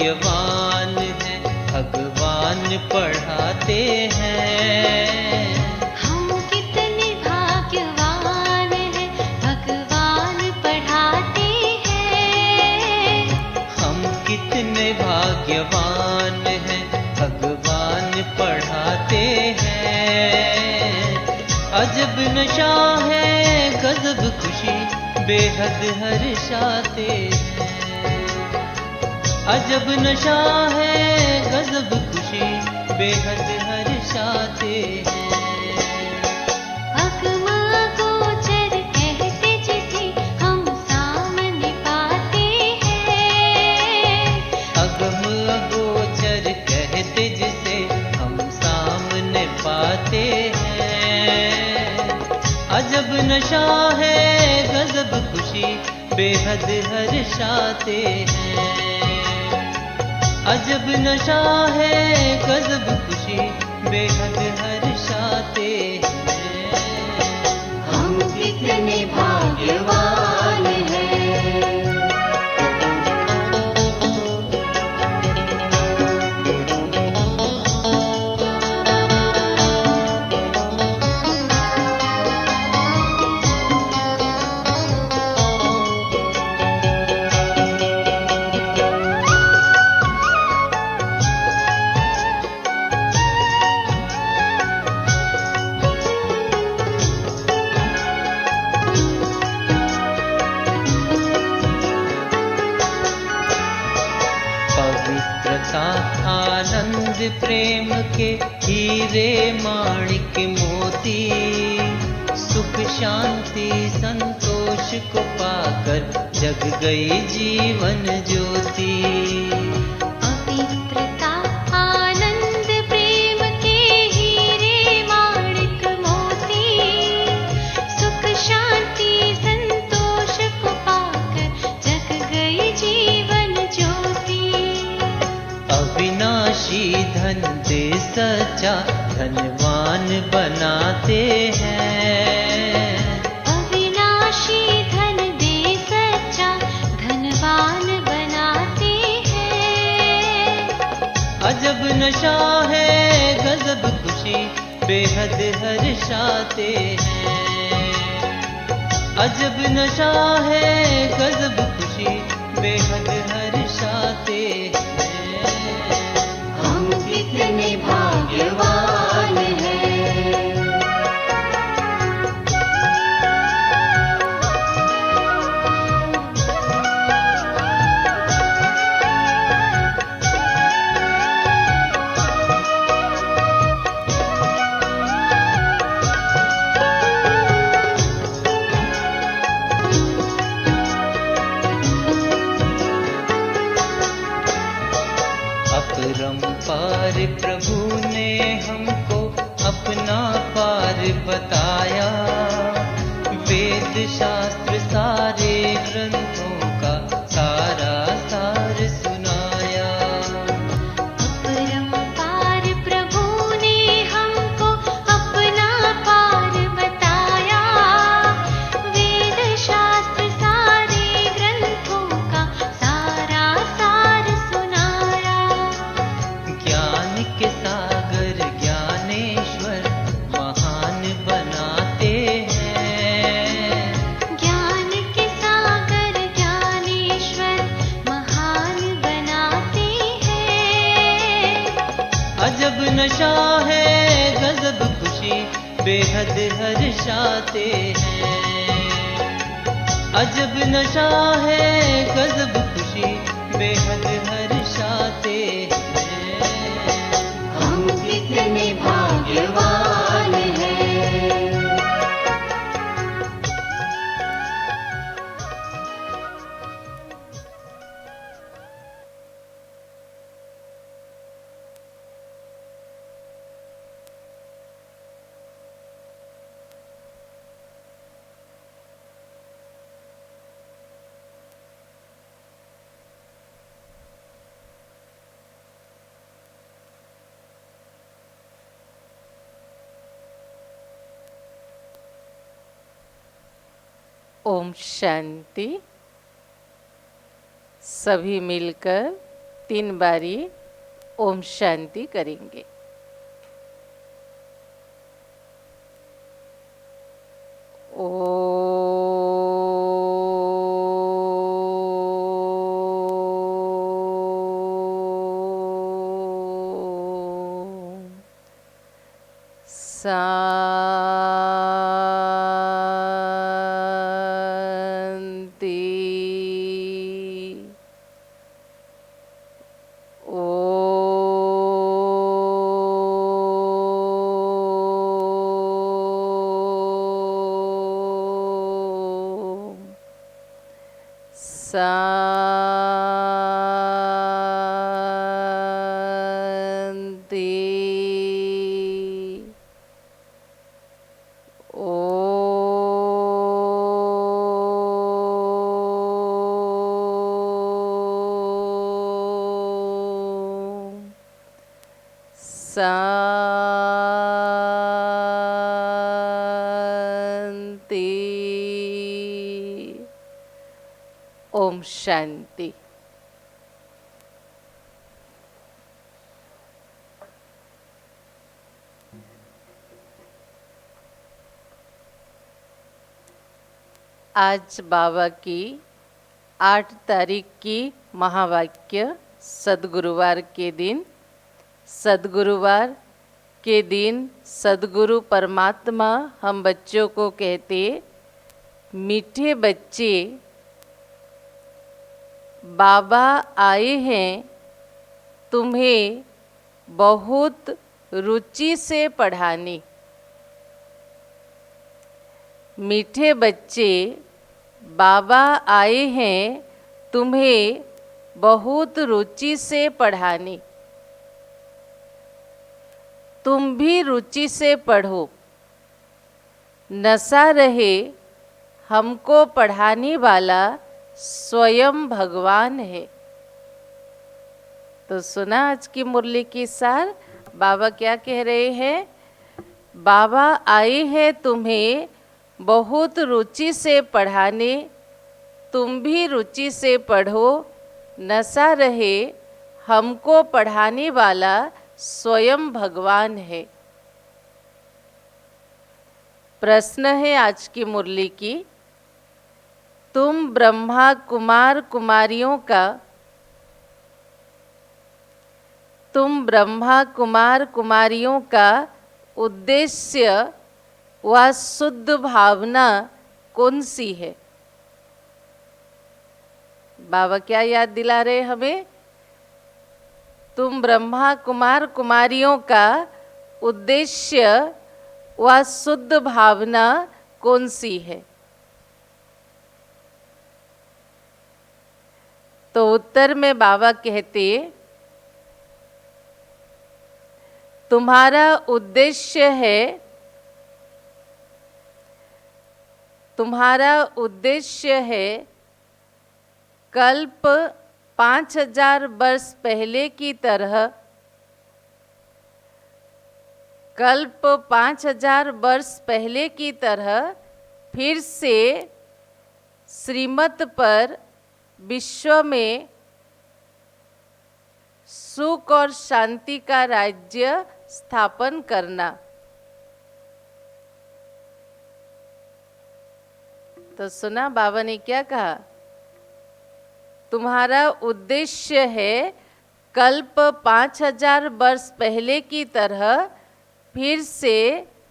भाग्यवान हैं, भगवान पढ़ाते हैं। हम कितने भाग्यवान हैं, भगवान पढ़ाते हैं। हम कितने भाग्यवान हैं, भगवान पढ़ाते हैं। अजब नशा है, गजब खुशी, बेहद हर्षाते हैं। अजब नशा है, गजब खुशी, बेहद हर्षाते हैं। अगम अगोचर कहते जिसे हम सामने पाते हैं। अगम अगोचर कहते जिसे हम सामने पाते हैं। अजब नशा है, गजब खुशी, बेहद हर्षाते हैं। अजब नशा है, गजब खुशी, बेहद हर्षाते हैं। हम कितने भाग्यवान हैं। पवित्रता, आनंद, प्रेम के हीरे माणिक मोती, सुख शांति संतोष को पाकर जग गई जीवन ज्योति। पवित्रता, आनंद, प्रेम के हीरे माणिक मोती, सुख शांति संतोष को पाकर जग गई जीवन ज्योति। अविनाशी धन दे सच्चा, धनवान बनाते हैं। अविनाशी धन दे सच्चा, धनवान बनाते हैं। अजब नशा है, गजब खुशी, बेहद हर्षाते हैं। अजब नशा है, गजब खुशी, बेहद हर्षाते हैं। हम कितने भाग्यवान हैं। अपरंपार प्रभु ने हमको अपना पार बताया। वेद शास्त्र सारे ग्रंथों का सारा सार सुनाया। अपरंपार प्रभु ने हमको अपना पार बताया। वेद शास्त्र सारे ग्रंथों का सारा सार सुनाया। ज्ञान के सागर ज्ञानेश्वर महान बनाते हैं। ज्ञान के सागर ज्ञानेश्वर महान बनाते हैं। अजब नशा है, गजब खुशी, बेहद हर्षाते हैं। अजब नशा है, गजब खुशी, बेहद हर्षाते हैं। हम कितने भाग्यवान हैं। ओम शांति। सभी मिलकर 3 बारी ओम शांति करेंगे। शांति। शांति। शांति। ओम शांति। आज बाबा की 8 तारीख की महावाक्य सद्गुरुवार के दिन। सद्गुरुवार के दिन सद्गुरु परमात्मा हम बच्चों को कहते, मीठे बच्चे, बाबा आए हैं तुम्हें बहुत रुचि से पढ़ाने। मीठे बच्चे, बाबा आए हैं तुम्हें बहुत रुचि से पढ़ाने। तुम भी रुचि से पढ़ो। नशा रहे, हमको पढ़ाने वाला स्वयं भगवान है। तो सुना आज की मुरली की सार। बाबा क्या कह रहे हैं? बाबा आए हैं तुम्हें बहुत रुचि से पढ़ाने। तुम भी रुचि से पढ़ो। नशा रहे, हमको पढ़ाने वाला स्वयं भगवान है। प्रश्न है आज की मुरली की, तुम ब्रह्मा कुमार कुमारियों का, तुम ब्रह्मा कुमार कुमारियों का उद्देश्य व शुद्ध भावना कौन सी है? बाबा क्या याद दिला रहे हमें? तुम ब्रह्मा कुमार कुमारियों का उद्देश्य व शुद्ध भावना कौन सी है? तो उत्तर में बाबा कहते, तुम्हारा उद्देश्य है, तुम्हारा उद्देश्य है कल्प 5000 वर्ष पहले की तरह, कल्प 5000 वर्ष पहले की तरह फिर से श्रीमत पर विश्व में सुख और शांति का राज्य स्थापन करना। तो सुना बाबा ने क्या कहा? तुम्हारा उद्देश्य है कल्प 5000 वर्ष पहले की तरह फिर से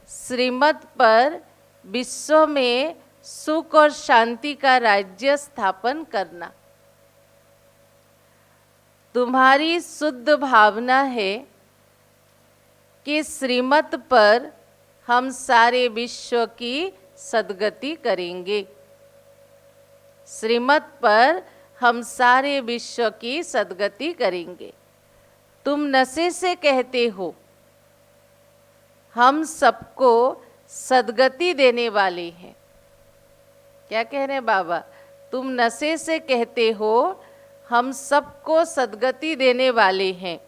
श्रीमत पर विश्व में सुख और शांति का राज्य स्थापन करना। तुम्हारी शुद्ध भावना है कि श्रीमत पर हम सारे विश्व की सद्गति करेंगे। श्रीमत पर हम सारे विश्व की सद्गति करेंगे। तुम नशे से कहते हो हम सबको सद्गति देने वाले हैं। क्या कह रहे हैं बाबा? तुम नशे से कहते हो हम सबको सद्गति देने वाले हैं।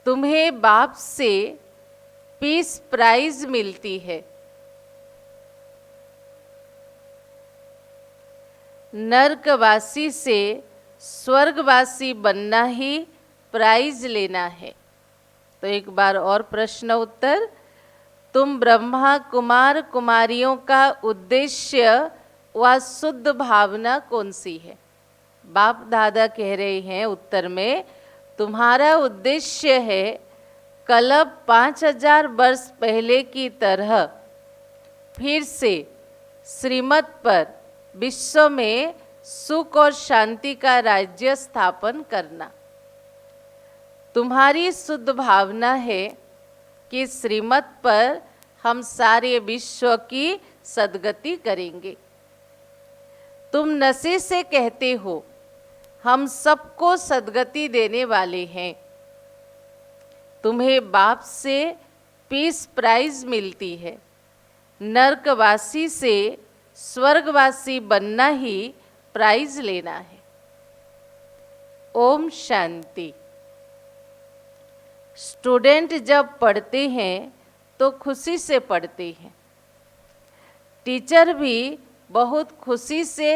तुम्हें बाप से पीस प्राइज मिलती है। नरकवासी से स्वर्गवासी बनना ही प्राइज लेना है। तो एक बार और प्रश्न उत्तर, तुम ब्रह्मा कुमार कुमारियों का उद्देश्य व शुद्ध भावना कौन सी है? बाप दादा कह रहे हैं उत्तर में, तुम्हारा उद्देश्य है कलब 5000 वर्ष पहले की तरह फिर से श्रीमत पर विश्व में सुख और शांति का राज्य स्थापन करना। तुम्हारी शुद्ध भावना है कि श्रीमत पर हम सारे विश्व की सद्गति करेंगे। तुम नशे से कहते हो हम सबको सद्गति देने वाले हैं। तुम्हें बाप से पीस प्राइज मिलती है। नरकवासी से स्वर्गवासी बनना ही प्राइज लेना है। ओम शांति। स्टूडेंट जब पढ़ते हैं तो खुशी से पढ़ते हैं। टीचर भी बहुत खुशी से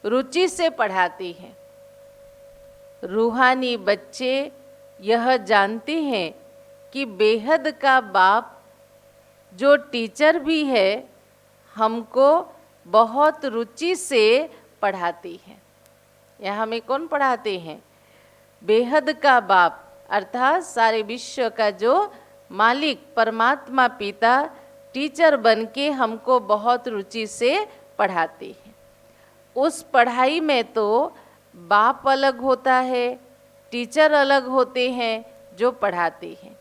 रुचि से पढ़ाते हैं। रूहानी बच्चे यह जानते हैं कि बेहद का बाप जो टीचर भी है हमको बहुत रुचि से पढ़ाते हैं। यहाँ हमें कौन पढ़ाते हैं? बेहद का बाप अर्थात सारे विश्व का जो मालिक परमात्मा पिता टीचर बन के हमको बहुत रुचि से पढ़ाते हैं। उस पढ़ाई में तो बाप अलग होता है, टीचर अलग होते हैं जो पढ़ाते हैं।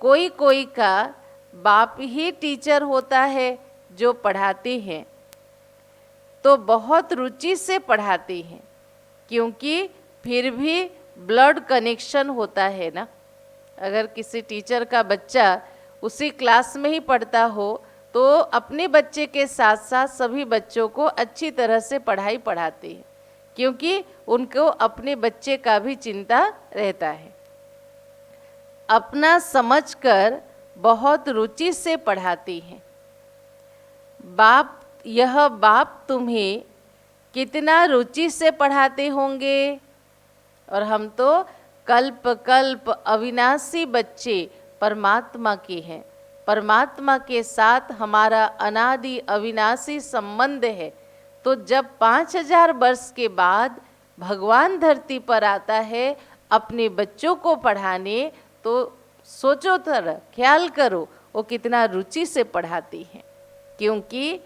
कोई कोई का बाप ही टीचर होता है जो पढ़ाते हैं, तो बहुत रुचि से पढ़ाते हैं, क्योंकि फिर भी ब्लड कनेक्शन होता है ना। अगर किसी टीचर का बच्चा उसी क्लास में ही पढ़ता हो तो अपने बच्चे के साथ साथ सभी बच्चों को अच्छी तरह से पढ़ाई पढ़ाते हैं, क्योंकि उनको अपने बच्चे का भी चिंता रहता है। अपना समझकर बहुत रुचि से पढ़ाते हैं। यह बाप तुम्हें कितना रुचि से पढ़ाते होंगे। और हम तो कल्प कल्प अविनाशी बच्चे परमात्मा के हैं। परमात्मा के साथ हमारा अनादि अविनाशी संबंध है। तो जब 5000 वर्ष के बाद भगवान धरती पर आता है अपने बच्चों को पढ़ाने, तो सोचो थोड़ा, ख्याल करो वो कितना रुचि से पढ़ाती हैं। क्योंकि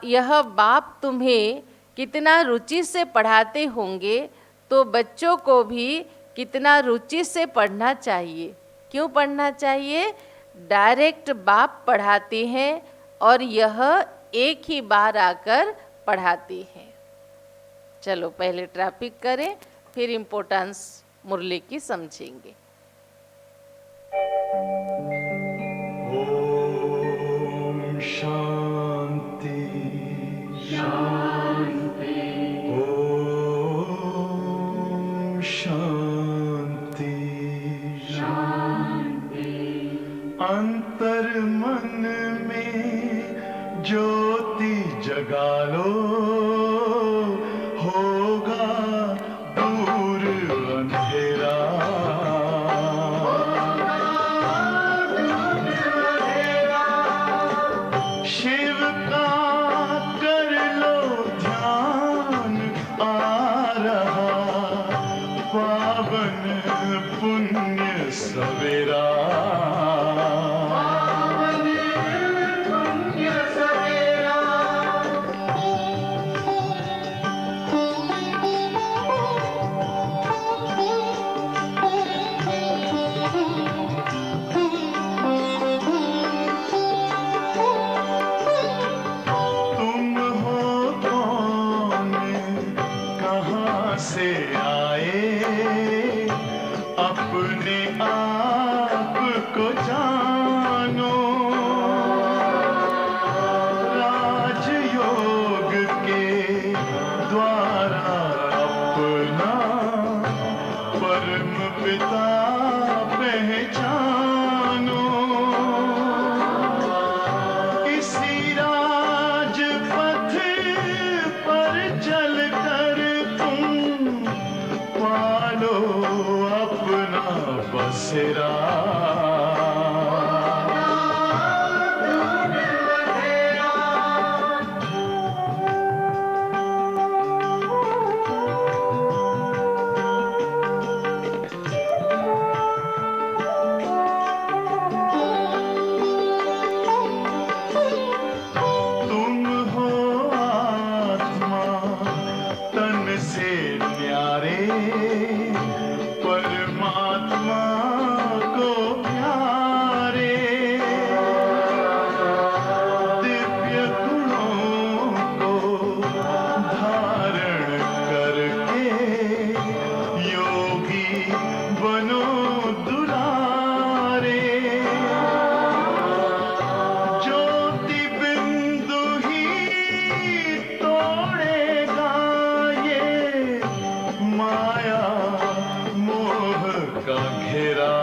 यह बाप तुम्हें कितना रुचि से पढ़ाते होंगे, तो बच्चों को भी कितना रुचि से पढ़ना चाहिए। क्यों पढ़ना चाहिए? डायरेक्ट बाप पढ़ाते हैं और यह एक ही बार आकर पढ़ाते हैं। चलो पहले ट्रैफिक करें, फिर इम्पोर्टेंस मुरली की समझेंगे। ओम शांति शांति। ओम शांति शांति। अंतर मन में ज्योति जगा लो, होगा दूर अंधेरा। शिव का कर लो ध्यान, आ रहा पावन पुण्य सवेरा। से आए अपने आप को जानो। राजयोग के द्वारा अपना परम पिता पहचानो। इसी राह बसेरा। तुम हो आत्मा तन से न्यारे, परमात्मा को प्यारे। दिव्य गुणों को धारण करके योगी बनो दुलारे। ज्योति बिंदु ही तोड़ेगा ये माया मोह का घेरा।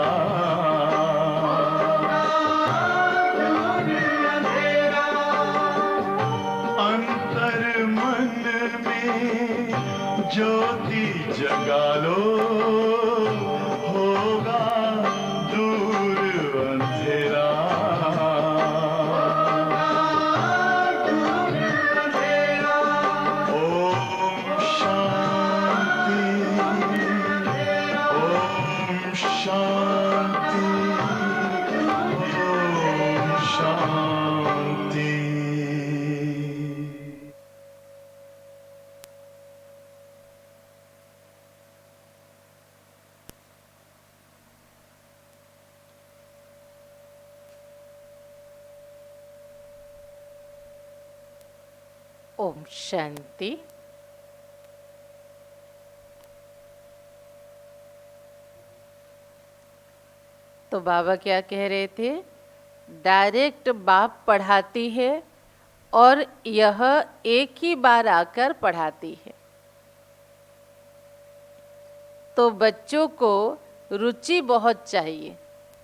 अंतर मन में ज्योति जगा लो, होगा दूर अंधेरा। ओम शांति, ओम शांति, ओम शांति। ओम शांति। तो बाबा क्या कह रहे थे? डायरेक्ट बाप पढ़ाती है और यह एक ही बार आकर पढ़ाती है। तो बच्चों को रुचि बहुत चाहिए,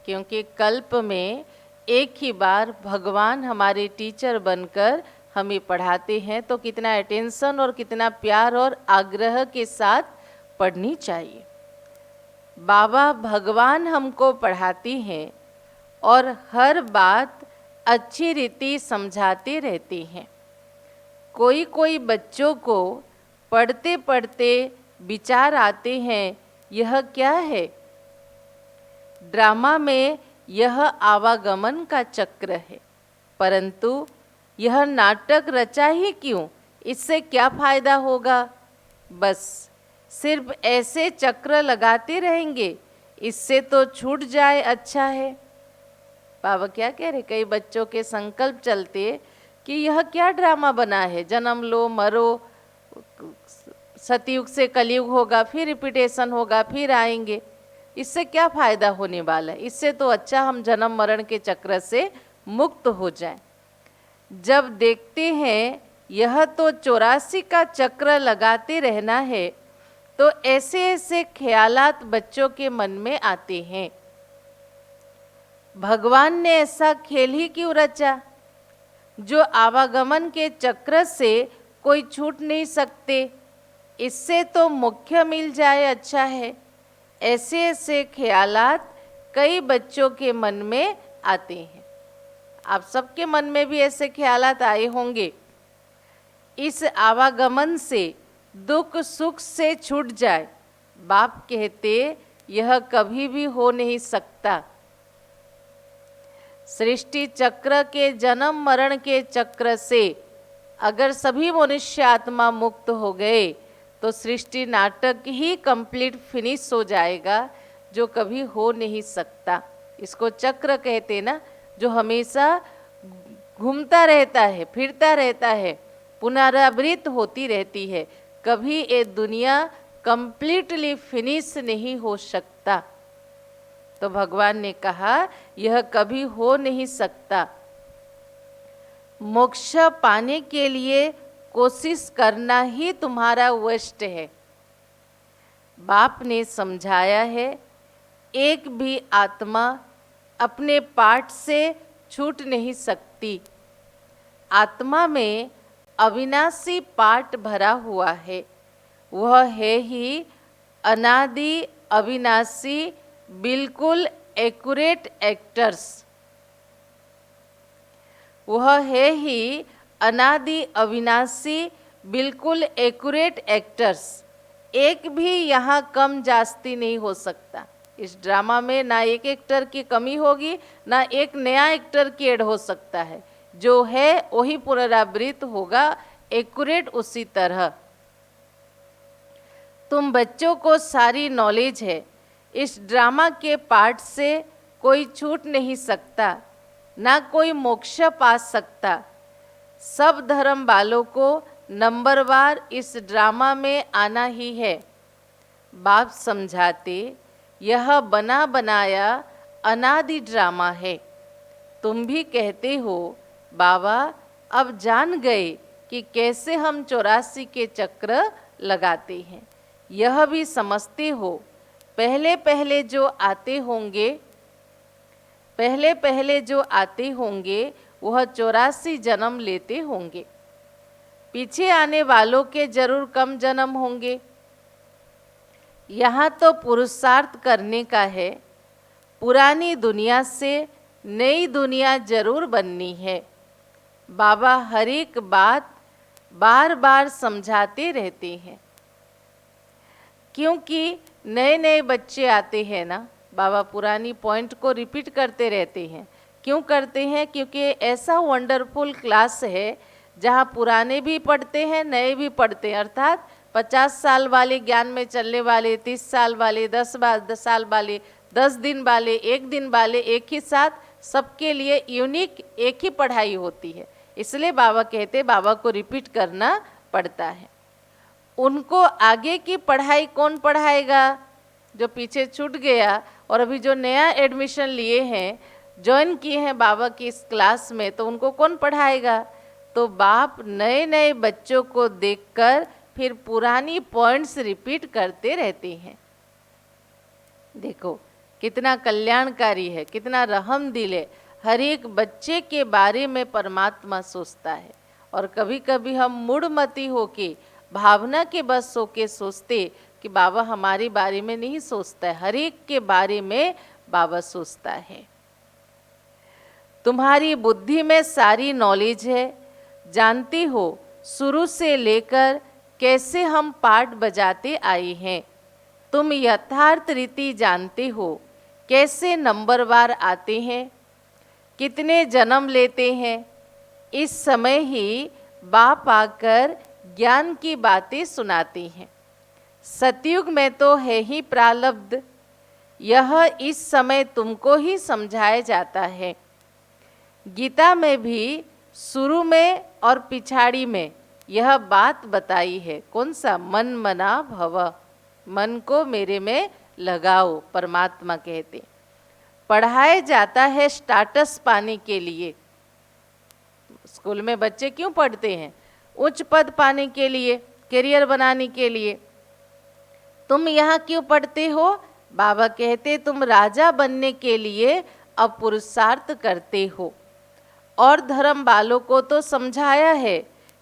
क्योंकि कल्प में एक ही बार भगवान हमारे टीचर बनकर हमें पढ़ाते हैं, तो कितना अटेंशन और कितना प्यार और आग्रह के साथ पढ़नी चाहिए। बाबा भगवान हमको पढ़ाती हैं और हर बात अच्छी रीति समझाते रहती हैं। कोई कोई बच्चों को पढ़ते पढ़ते विचार आते हैं, यह क्या है? ड्रामा में यह आवागमन का चक्र है, परंतु यह नाटक रचा ही क्यों? इससे क्या फायदा होगा? बस सिर्फ ऐसे चक्र लगाते रहेंगे, इससे तो छूट जाए अच्छा है। बाबा क्या कह रहे? कई बच्चों के संकल्प चलते कि यह क्या ड्रामा बना है, जन्म लो मरो, सतयुग से कलयुग होगा, फिर रिपीटेशन होगा, फिर आएंगे, इससे क्या फायदा होने वाला है? इससे तो अच्छा हम जन्म मरण के चक्र से मुक्त हो जाएं। जब देखते हैं यह तो 84 का चक्र लगाते रहना है, तो ऐसे ऐसे ख्यालात बच्चों के मन में आते हैं। भगवान ने ऐसा खेल ही क्यों रचा? जो आवागमन के चक्र से कोई छूट नहीं सकते, इससे तो मुख्य मिल जाए अच्छा है। ऐसे ऐसे ख्यालात कई बच्चों के मन में आते हैं। आप सबके मन में भी ऐसे ख्यालात आए होंगे। इस आवागमन से दुख सुख से छूट जाए, बाप कहते यह कभी भी हो नहीं सकता। सृष्टि चक्र के जन्म मरण के चक्र से अगर सभी मनुष्य आत्मा मुक्त हो गए, तो सृष्टि नाटक ही कंप्लीट फिनिश हो जाएगा, जो कभी हो नहीं सकता। इसको चक्र कहते ना, जो हमेशा घूमता रहता है, फिरता रहता है, पुनरावृत्त होती रहती है। कभी ये दुनिया कंप्लीटली फिनिश नहीं हो सकता। तो भगवान ने कहा यह कभी हो नहीं सकता। मोक्ष पाने के लिए कोशिश करना ही तुम्हारा वेस्ट है। बाप ने समझाया है, एक भी आत्मा अपने पार्ट से छूट नहीं सकती। आत्मा में अविनाशी पार्ट भरा हुआ है, वह है ही अनादि अविनाशी बिल्कुल एक्यूरेट एक्टर्स। वह है ही अनादि अविनाशी बिल्कुल एक्यूरेट एक्टर्स। एक भी यहाँ कम जास्ती नहीं हो सकता। इस ड्रामा में ना एक एक्टर की कमी होगी, ना एक नया एक्टर की ऐड हो सकता है। जो है वही पुनरावृत्त होगा, एक्यूरेट उसी तरह। तुम बच्चों को सारी नॉलेज है। इस ड्रामा के पार्ट से कोई छूट नहीं सकता, ना कोई मोक्ष पा सकता। सब धर्म वालों को नंबरवार इस ड्रामा में आना ही है। बाप समझाते, यह बना बनाया अनादि ड्रामा है। तुम भी कहते हो बाबा अब जान गए कि कैसे हम 84 के चक्र लगाते हैं। यह भी समझते हो पहले पहले जो आते होंगे वह 84 जन्म लेते होंगे। पीछे आने वालों के जरूर कम जन्म होंगे। यहाँ तो पुरुषार्थ करने का है। पुरानी दुनिया से नई दुनिया जरूर बननी है। बाबा हर एक बात बार बार समझाते रहते हैं, क्योंकि नए नए बच्चे आते हैं ना। बाबा पुरानी पॉइंट को रिपीट करते रहते हैं। क्यों करते हैं? क्योंकि ऐसा वंडरफुल क्लास है जहाँ पुराने भी पढ़ते हैं, नए भी पढ़ते हैं। अर्थात 50 साल वाले ज्ञान में चलने वाले, 30 साल वाले, 10 साल वाले, 10 दिन वाले, 1 दिन वाले, एक ही साथ सबके लिए यूनिक एक ही पढ़ाई होती है। इसलिए बाबा कहते बाबा को रिपीट करना पड़ता है। उनको आगे की पढ़ाई कौन पढ़ाएगा? जो पीछे छूट गया और अभी जो नया एडमिशन लिए हैं, ज्वाइन किए हैं बाबा की इस क्लास में, तो उनको कौन पढ़ाएगा? तो बाप नए नए बच्चों को देखकर फिर पुरानी पॉइंट्स रिपीट करते रहते हैं। देखो कितना कल्याणकारी है, कितना रहम दिल है। हर एक बच्चे के बारे में परमात्मा सोचता है। और कभी कभी हम मूढ़मती होके, भावना के बस होके सोचते कि बाबा हमारे बारे में नहीं सोचता है। हर एक के बारे में बाबा सोचता है। तुम्हारी बुद्धि में सारी नॉलेज है। जानती हो शुरू से लेकर कैसे हम पाठ बजाते आए हैं। तुम यथार्थ रीति जानते हो कैसे नंबरवार आते हैं, कितने जन्म लेते हैं। इस समय ही बाप आकर ज्ञान की बातें सुनाते हैं। सतयुग में तो है ही प्रारब्ध, यह इस समय तुमको ही समझाया जाता है। गीता में भी शुरू में और पिछाड़ी में यह बात बताई है। कौन सा? मन मना भव, मन को मेरे में लगाओ, परमात्मा कहते। पढ़ाया जाता है स्टेटस पाने के लिए। स्कूल में बच्चे क्यों पढ़ते हैं? उच्च पद पाने के लिए, करियर बनाने के लिए। तुम यहाँ क्यों पढ़ते हो? बाबा कहते तुम राजा बनने के लिए अब पुरुषार्थ करते हो। और धर्म वालों को तो समझाया है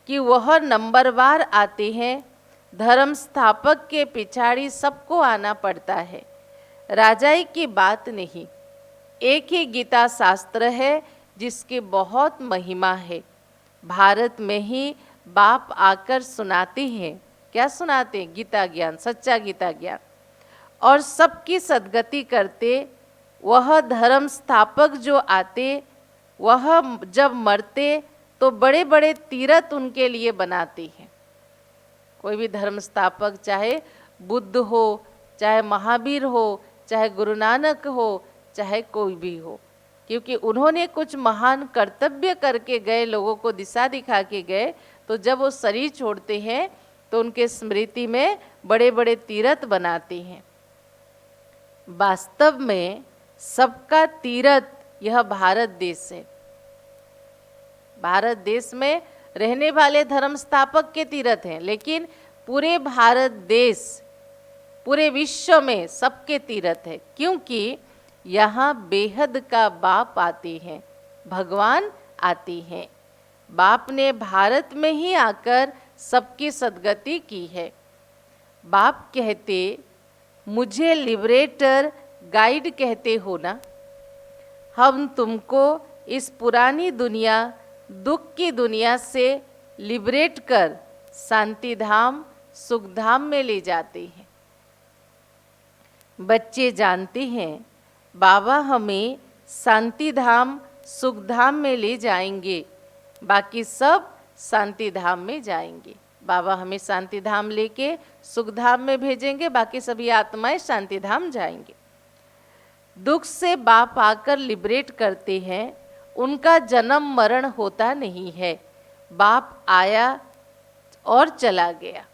कि वह नंबरवार आते हैं। धर्म स्थापक के पिछाड़ी सबको आना पड़ता है, राजाई की बात नहीं। एक ही गीता शास्त्र है जिसकी बहुत महिमा है। भारत में ही बाप आकर सुनाते हैं। क्या सुनाते हैं? गीता ज्ञान, सच्चा गीता ज्ञान। और सबकी सद्गति करते। वह धर्म स्थापक जो आते, वह जब मरते तो बड़े बड़े तीर्थ उनके लिए बनाते हैं। कोई भी धर्म स्थापक, चाहे बुद्ध हो, चाहे महावीर हो, चाहे गुरु नानक हो, चाहे कोई भी हो, क्योंकि उन्होंने कुछ महान कर्तव्य करके गए, लोगों को दिशा दिखा के गए। तो जब वो शरीर छोड़ते हैं तो उनके स्मृति में बड़े बड़े तीर्थ बनाते हैं। वास्तव में सबका तीर्थ यह भारत देश है। भारत देश में रहने वाले धर्म स्थापक के तीर्थ हैं, लेकिन पूरे भारत देश, पूरे विश्व में सबके तीर्थ है। क्योंकि यहाँ बेहद का बाप आते हैं, भगवान आते हैं। बाप ने भारत में ही आकर सबकी सद्गति की है। बाप कहते मुझे लिबरेटर गाइड कहते हो ना। हम तुमको इस पुरानी दुनिया, दुख की दुनिया से लिबरेट कर शांति धाम, सुख धाम में ले जाते हैं। बच्चे जानते हैं बाबा हमें शांति धाम, सुख धाम में ले जाएंगे, बाकी सब शांति धाम में जाएंगे। बाबा हमें शांति धाम लेके सुख धाम में भेजेंगे, बाकी सभी आत्माएं शांति धाम जाएंगे। दुख से बाप आकर लिबरेट करते हैं, उनका जन्म मरण होता नहीं है। बाप आया और चला गया,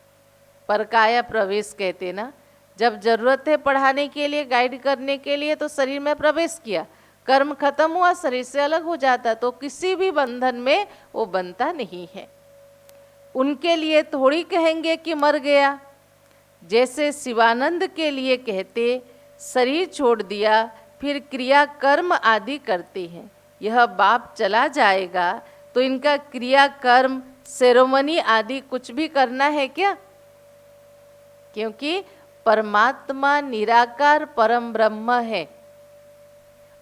परकाया प्रवेश कहते ना। जब जरूरत है पढ़ाने के लिए, गाइड करने के लिए, तो शरीर में प्रवेश किया, कर्म खत्म हुआ, शरीर से अलग हो जाता, तो किसी भी बंधन में वो बनता नहीं है। उनके लिए थोड़ी कहेंगे कि मर गया। जैसे शिवानंद के लिए कहते शरीर छोड़ दिया, फिर क्रिया कर्म आदि करते हैं। यह बाप चला जाएगा तो इनका क्रिया कर्म, सेरेमनी आदि कुछ भी करना है क्या? क्योंकि परमात्मा निराकार परम ब्रह्म है,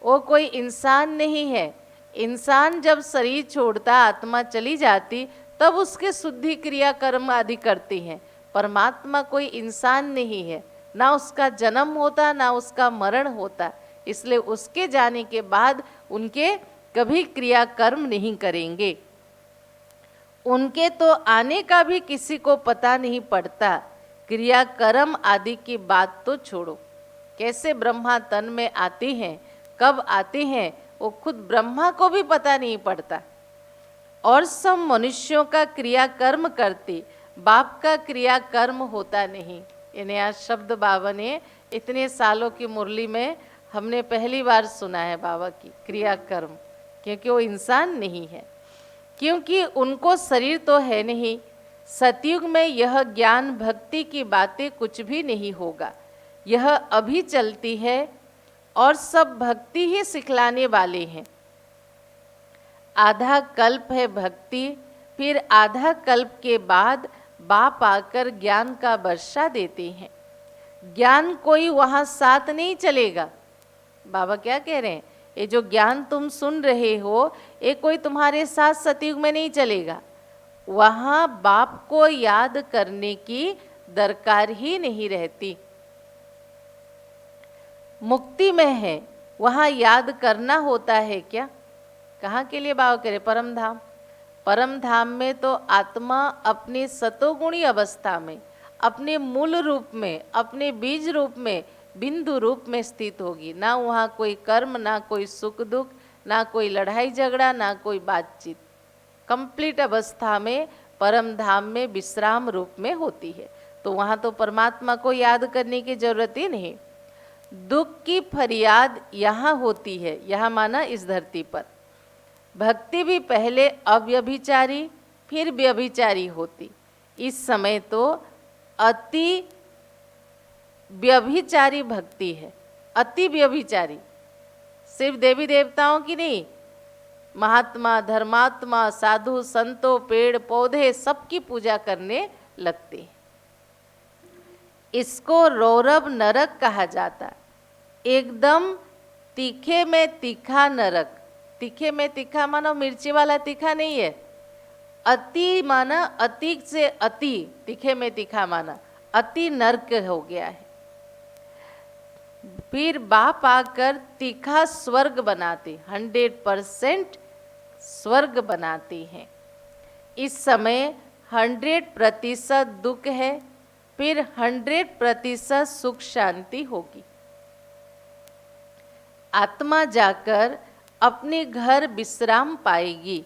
वो कोई इंसान नहीं है। इंसान जब शरीर छोड़ता, आत्मा चली जाती, तब उसके शुद्धि क्रिया कर्म आदि करती हैं। परमात्मा कोई इंसान नहीं है, ना उसका जन्म होता ना उसका मरण होता, इसलिए उसके जाने के बाद उनके कभी क्रिया कर्म नहीं करेंगे। उनके तो आने का भी किसी को पता नहीं पड़ता। क्रिया कर्म आदि की बात तो छोड़ो, कैसे ब्रह्मा तन में आते हैं, कब आते हैं, वो खुद ब्रह्मा को भी पता नहीं पड़ता। और सब मनुष्यों का क्रिया कर्म करते, बाप का क्रिया कर्म होता नहीं। ये नया शब्द बाबा ने इतने सालों की मुरली में हमने पहली बार सुना है बाबा की, क्रिया कर्म, क्योंकि वो इंसान नहीं है, क्योंकि उनको शरीर तो है नहीं। सतयुग में यह ज्ञान भक्ति की बातें कुछ भी नहीं होगा, यह अभी चलती है और सब भक्ति ही सिखलाने वाले हैं। आधा कल्प है भक्ति, फिर आधा कल्प के बाद बाप आकर ज्ञान का वर्षा देते हैं। ज्ञान कोई वहाँ साथ नहीं चलेगा। बाबा क्या कह रहे हैं, ये जो ज्ञान तुम सुन रहे हो, ये कोई तुम्हारे साथ सतयुग में नहीं चलेगा। वहाँ बाप को याद करने की दरकार ही नहीं रहती। मुक्ति में है, वहाँ याद करना होता है क्या? कहाँ के लिए बाबा कह रहे? परम धाम। परम धाम में तो आत्मा अपनी सतोगुणी अवस्था में, अपने मूल रूप में, अपने बीज रूप में, बिंदु रूप में स्थित होगी। ना वहाँ कोई कर्म, ना कोई सुख दुख, ना कोई लड़ाई झगड़ा, ना कोई बातचीत। कंप्लीट अवस्था में परम धाम में विश्राम रूप में होती है। तो वहाँ तो परमात्मा को याद करने की जरूरत ही नहीं। दुख की फरियाद यहाँ होती है, यहाँ माना इस धरती पर। भक्ति भी पहले अव्यभिचारी फिर व्यभिचारी होती। इस समय तो अति व्यभिचारी भक्ति है, अति व्यभिचारी। सिर्फ देवी देवताओं की नहीं, महात्मा, धर्मात्मा, साधु, संतों, पेड़ पौधे सबकी पूजा करने लगते हैं। इसको रौरव नरक कहा जाता है। एकदम तीखे में तीखा नरक। तीखे में तीखा मानो मिर्ची वाला तीखा नहीं है, अति माना अति से अति, तीखे में तीखा माना अति नरक हो गया है। फिर बाप आकर तीखा स्वर्ग बनाते, 100% स्वर्ग बनाते हैं। इस समय 100% दुख है, फिर 100% सुख शांति होगी। आत्मा जाकर अपने घर विश्राम पाएगी।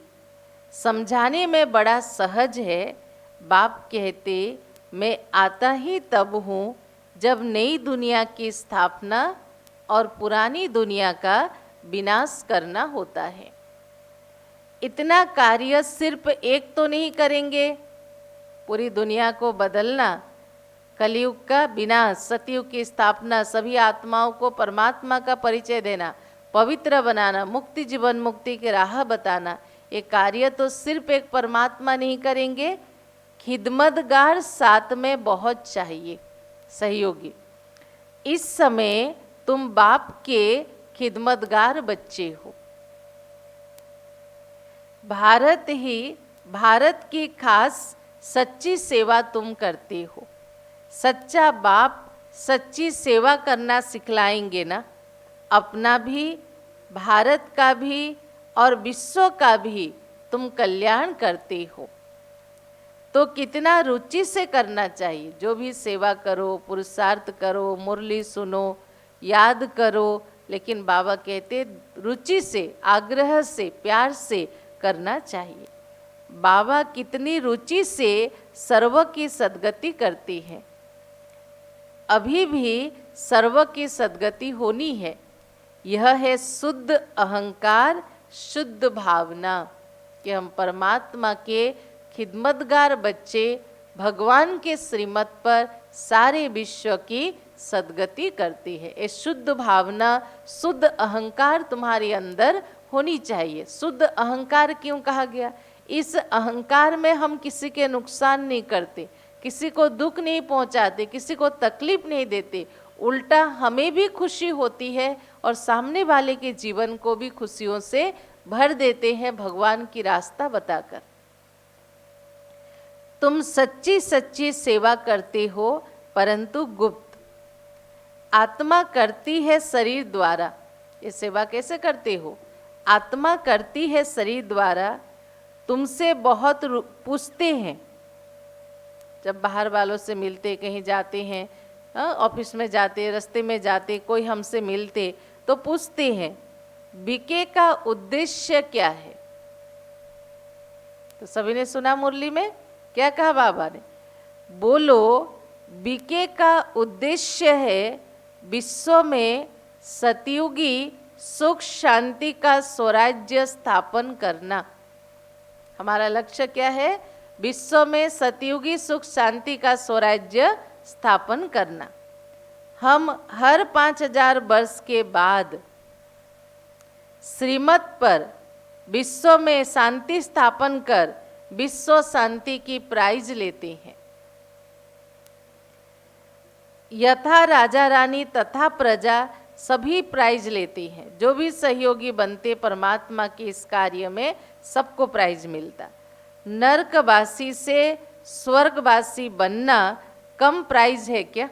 समझाने में बड़ा सहज है। बाप कहते मैं आता ही तब हूँ जब नई दुनिया की स्थापना और पुरानी दुनिया का विनाश करना होता है। इतना कार्य सिर्फ एक तो नहीं करेंगे, पूरी दुनिया को बदलना, कलयुग का विनाश, सतयुग की स्थापना, सभी आत्माओं को परमात्मा का परिचय देना, पवित्र बनाना, मुक्ति जीवन मुक्ति की राह बताना, ये कार्य तो सिर्फ एक परमात्मा नहीं करेंगे, खिदमतगार साथ में बहुत चाहिए, सहयोगी। इस समय तुम बाप के खिदमतगार बच्चे हो। भारत की खास सच्ची सेवा तुम करते हो। सच्चा बाप सच्ची सेवा करना सिखलाएंगे ना, अपना भी, भारत का भी और विश्व का भी तुम कल्याण करते हो। तो कितना रुचि से करना चाहिए। जो भी सेवा करो, पुरुषार्थ करो, मुरली सुनो, याद करो, लेकिन बाबा कहते रुचि से, आग्रह से, प्यार से करना चाहिए। बाबा कितनी रुचि से सर्व की सद्गति करती है। अभी भी सर्व की सद्गति होनी है। यह है शुद्ध अहंकार, शुद्ध भावना कि हम परमात्मा के खिदमतगार बच्चे, भगवान के श्रीमत पर सारे विश्व की सद्गति करती है। ये शुद्ध भावना, शुद्ध अहंकार तुम्हारे अंदर होनी चाहिए। शुद्ध अहंकार क्यों कहा गया? इस अहंकार में हम किसी के नुकसान नहीं करते, किसी को दुख नहीं पहुंचाते, किसी को तकलीफ नहीं देते। उल्टा हमें भी खुशी होती है और सामने वाले के जीवन को भी खुशियों से भर देते हैं भगवान की रास्ता बताकर। तुम सच्ची सच्ची सेवा करते हो, परंतु गुप्त। आत्मा करती है शरीर द्वारा। ये सेवा कैसे करते हो? आत्मा करती है शरीर द्वारा। तुमसे बहुत पूछते हैं। जब बाहर वालों से मिलते, कहीं जाते हैं, ऑफिस में जाते, रास्ते में जाते, कोई हमसे मिलते तो पूछते हैं बीके का उद्देश्य क्या है। तो सभी ने सुना मुरली में क्या कहा बाबा ने? बोलो, बीके का उद्देश्य है विश्व में सतयुगी सुख शांति का स्वराज्य स्थापन करना। हमारा लक्ष्य क्या है? विश्व में सतयुगी सुख शांति का स्वराज्य स्थापन करना। हम हर 5000 वर्ष के बाद श्रीमत पर विश्व में शांति स्थापन कर विश्व शांति की प्राइज लेते हैं। यथा राजा रानी तथा प्रजा सभी प्राइज लेती हैं। जो भी सहयोगी बनते परमात्मा के इस कार्य में, सबको प्राइज मिलता। नरकवासी से स्वर्गवासी बनना कम प्राइज है क्या?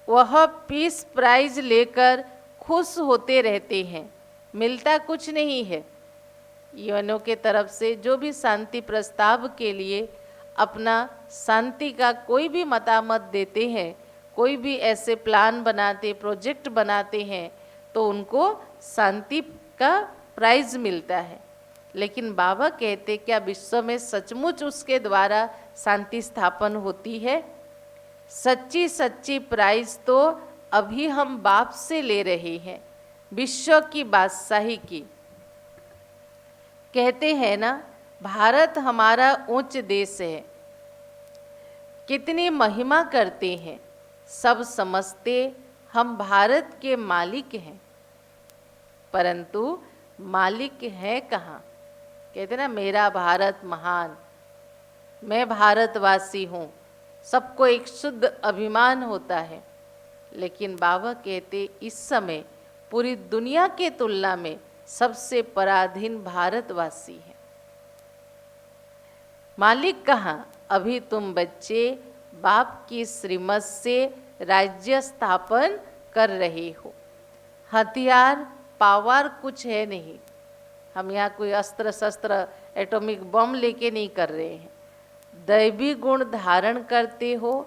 वह पीस प्राइज लेकर खुश होते रहते हैं, मिलता कुछ नहीं है। यूएनओ के तरफ से जो भी शांति प्रस्ताव के लिए अपना शांति का कोई भी मतामत देते हैं, कोई भी ऐसे प्लान बनाते, प्रोजेक्ट बनाते हैं, तो उनको शांति का प्राइज मिलता है। लेकिन बाबा कहते क्या विश्व में सचमुच उसके द्वारा शांति स्थापन होती है? सच्ची सच्ची प्राइज तो अभी हम बाप से ले रहे हैं, विश्व की बादशाही की। कहते हैं ना, भारत हमारा उच्च देश है, कितनी महिमा करते हैं, सब समझते हम भारत के मालिक हैं, परंतु मालिक है कहाँ? कहते ना, मेरा भारत महान, मैं भारतवासी हूँ, सबको एक शुद्ध अभिमान होता है। लेकिन बाबा कहते इस समय पूरी दुनिया के तुलना में सबसे पराधीन भारतवासी है। मालिक कहाँ? अभी तुम बच्चे बाप की श्रीमत से राज्य स्थापन कर रहे हो। हथियार पावर कुछ है नहीं। हम यहाँ कोई अस्त्र शस्त्र एटॉमिक बम लेके नहीं कर रहे हैं। दैवी गुण धारण करते हो,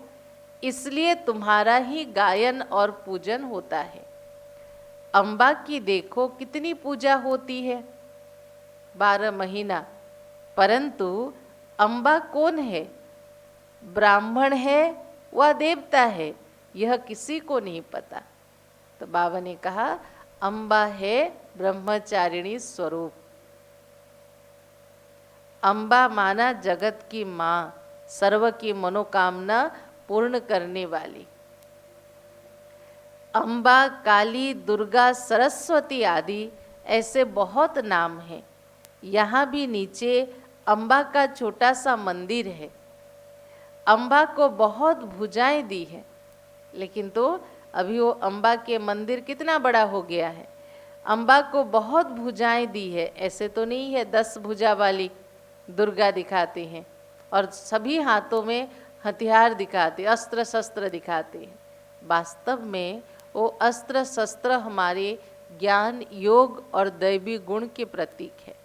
इसलिए तुम्हारा ही गायन और पूजन होता है। अम्बा की देखो कितनी पूजा होती है 12 महीना, परंतु अम्बा कौन है? ब्राह्मण है व देवता है, यह किसी को नहीं पता। तो बाबा ने कहा अम्बा है ब्रह्मचारिणी स्वरूप। अम्बा माना जगत की माँ, सर्व की मनोकामना पूर्ण करने वाली। अम्बा, काली, दुर्गा, सरस्वती आदि ऐसे बहुत नाम हैं। यहाँ भी नीचे अम्बा का छोटा सा मंदिर है। अम्बा को बहुत भुजाएं दी है, लेकिन तो अभी वो अम्बा के मंदिर कितना बड़ा हो गया है। अम्बा को बहुत भुजाएं दी है, ऐसे तो नहीं है 10 भुजा वाली दुर्गा दिखाते हैं और सभी हाथों में हथियार दिखाते, अस्त्र शस्त्र दिखाते हैं। वास्तव में वो अस्त्र शस्त्र हमारे ज्ञान, योग और दैवी गुण के प्रतीक है।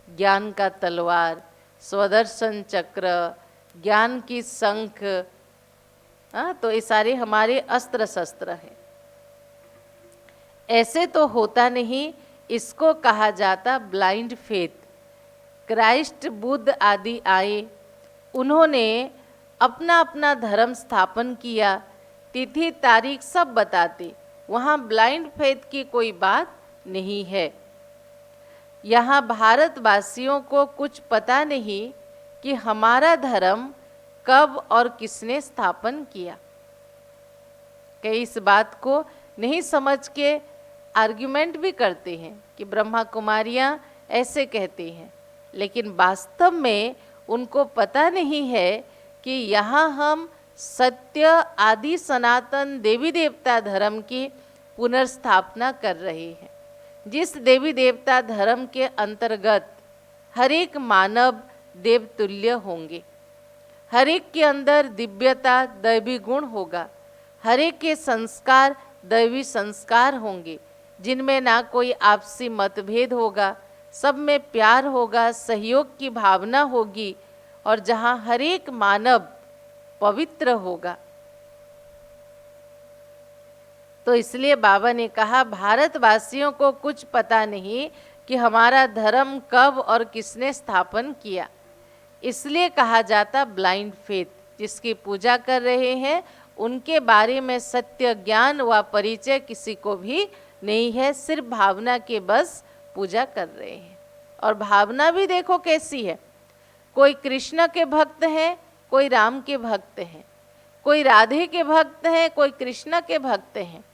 ज्ञान का तलवार, स्वदर्शन चक्र, ज्ञान की शंख, तो ये सारे हमारे अस्त्र शस्त्र हैं। ऐसे तो होता नहीं, इसको कहा जाता ब्लाइंड फेथ। क्राइस्ट, बुद्ध आदि आए, उन्होंने अपना अपना धर्म स्थापन किया, तिथि तारीख सब बताते, वहाँ ब्लाइंड फेथ की कोई बात नहीं है। यहाँ भारतवासियों को कुछ पता नहीं कि हमारा धर्म कब और किसने स्थापन किया। कई इस बात को नहीं समझ के आर्ग्यूमेंट भी करते हैं कि ब्रह्मा कुमारियाँ ऐसे कहते हैं, लेकिन वास्तव में उनको पता नहीं है कि यहाँ हम सत्य आदि सनातन देवी देवता धर्म की पुनर्स्थापना कर रहे हैं, जिस देवी देवता धर्म के अंतर्गत हर एक मानव देवतुल्य होंगे, हर एक के अंदर दिव्यता, दैवी गुण होगा, हर एक के संस्कार दैवी संस्कार होंगे, जिनमें ना कोई आपसी मतभेद होगा, सब में प्यार होगा, सहयोग की भावना होगी, और जहाँ हर एक मानव पवित्र होगा। तो इसलिए बाबा ने कहा भारतवासियों को कुछ पता नहीं कि हमारा धर्म कब और किसने स्थापन किया, इसलिए कहा जाता ब्लाइंड फेथ। जिसकी पूजा कर रहे हैं उनके बारे में सत्य ज्ञान व परिचय किसी को भी नहीं है, सिर्फ भावना के बस पूजा कर रहे हैं। और भावना भी देखो कैसी है, कोई कृष्ण के भक्त हैं, कोई राम के भक्त हैं, कोई राधे के भक्त हैं, कोई कृष्ण के भक्त हैं।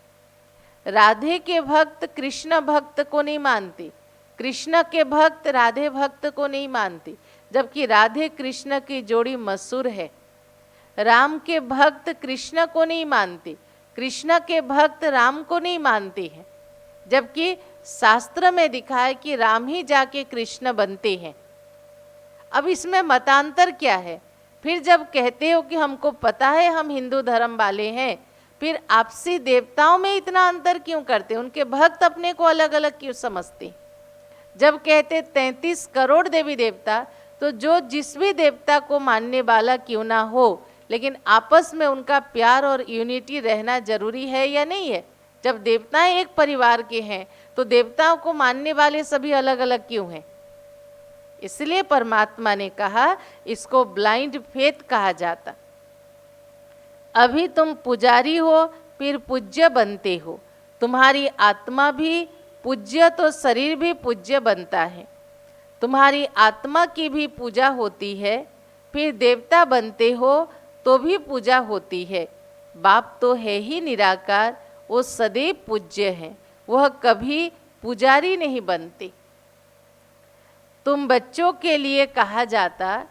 राधे के भक्त कृष्ण भक्त को नहीं मानते, कृष्ण के भक्त राधे भक्त को नहीं मानते, जबकि राधे कृष्ण की जोड़ी मशहूर है। राम के भक्त कृष्ण को नहीं मानते, कृष्ण के भक्त राम को नहीं मानते हैं, जबकि शास्त्र में दिखा है कि राम ही जाके कृष्ण बनते हैं। अब इसमें मतांतर क्या है? फिर जब कहते हो कि हमको पता है हम हिंदू धर्म वाले हैं, फिर आपसी देवताओं में इतना अंतर क्यों करते? उनके भक्त अपने को अलग अलग क्यों समझते? जब कहते 33 करोड़ देवी देवता, तो जो जिस भी देवता को मानने वाला क्यों ना हो, लेकिन आपस में उनका प्यार और यूनिटी रहना जरूरी है या नहीं है? जब देवताएं एक परिवार के हैं तो देवताओं को मानने वाले सभी अलग अलग क्यों हैं? इसलिए परमात्मा ने कहा इसको ब्लाइंड फेथ कहा जाता। अभी तुम पुजारी हो, फिर पूज्य बनते हो। तुम्हारी आत्मा भी पूज्य तो शरीर भी पूज्य बनता है। तुम्हारी आत्मा की भी पूजा होती है, फिर देवता बनते हो तो भी पूजा होती है। बाप तो है ही निराकार, वो सदैव पूज्य है, वह कभी पुजारी नहीं बनते। तुम बच्चों के लिए कहा जाता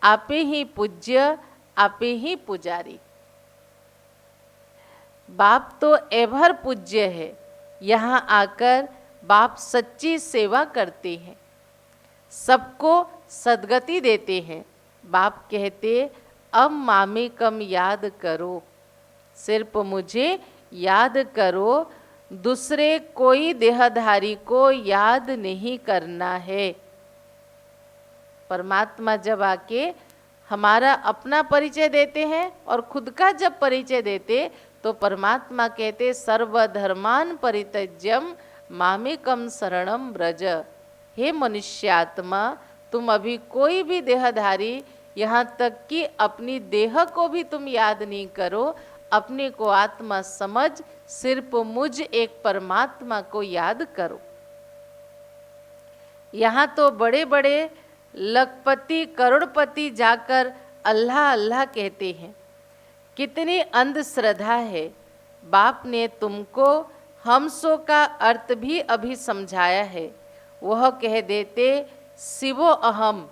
आपे ही पूज्य, आपे ही पुजारी। बाप तो एभर पूज्य है, यहाँ आकर बाप सच्ची सेवा करते हैं, सबको सद्गति देते हैं। बाप कहते अब मामे कम याद करो, सिर्फ मुझे याद करो, दूसरे कोई देहधारी को याद नहीं करना है। परमात्मा जब आके हमारा अपना परिचय देते हैं और खुद का जब परिचय देते तो परमात्मा कहते सर्वधर्मान परित्यज्यम मामेकम शरणम व्रज। हे मनुष्यात्मा, तुम अभी कोई भी देहधारी, यहाँ तक कि अपनी देह को भी तुम याद नहीं करो, अपने को आत्मा समझ, सिर्फ मुझ एक परमात्मा को याद करो। यहाँ तो बड़े बड़े लखपति करोड़पति जाकर अल्लाह अल्लाह कहते हैं, कितनी अंधश्रद्धा है। बाप ने तुमको हमसो का अर्थ भी अभी समझाया है। वह कह देते शिवो अहम,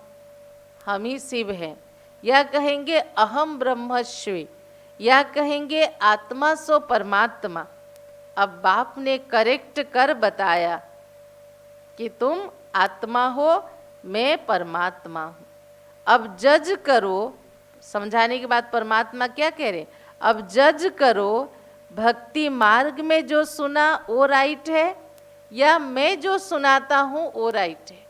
हम ही शिव हैं, या कहेंगे अहम ब्रह्मस्मि, या कहेंगे आत्मा सो परमात्मा। अब बाप ने करेक्ट कर बताया कि तुम आत्मा हो, मैं परमात्मा हूँ। अब जज करो, समझाने के बाद परमात्मा क्या कह रहे, अब जज करो भक्ति मार्ग में जो सुना वो राइट है या मैं जो सुनाता हूं वो राइट है।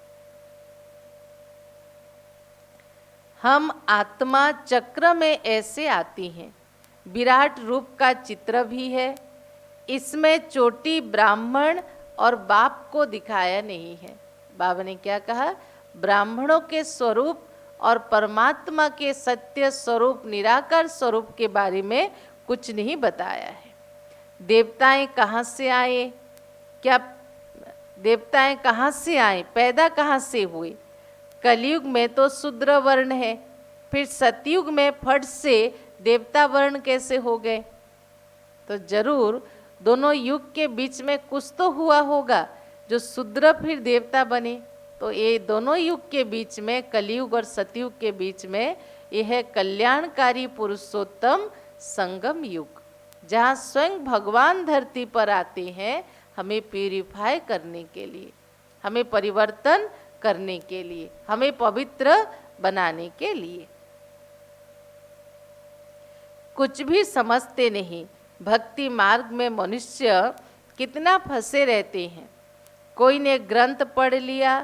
हम आत्मा चक्र में ऐसे आती हैं, विराट रूप का चित्र भी है, इसमें चोटी ब्राह्मण और बाप को दिखाया नहीं है। बाबा ने क्या कहा, ब्राह्मणों के स्वरूप और परमात्मा के सत्य स्वरूप निराकार स्वरूप के बारे में कुछ नहीं बताया है। देवताएं कहाँ से आए, क्या देवताएं कहाँ से आए, पैदा कहाँ से हुए। कलयुग में तो शूद्र वर्ण है, फिर सतयुग में फट से देवता वर्ण कैसे हो गए। तो जरूर दोनों युग के बीच में कुछ तो हुआ होगा जो शूद्र फिर देवता बने। तो ये दोनों युग के बीच में, कलयुग और सतयुग के बीच में, यह है कल्याणकारी पुरुषोत्तम संगम युग, जहाँ स्वयं भगवान धरती पर आते हैं हमें प्यूरिफाई करने के लिए, हमें परिवर्तन करने के लिए, हमें पवित्र बनाने के लिए। कुछ भी समझते नहीं। भक्ति मार्ग में मनुष्य कितना फंसे रहते हैं। कोई ने ग्रंथ पढ़ लिया,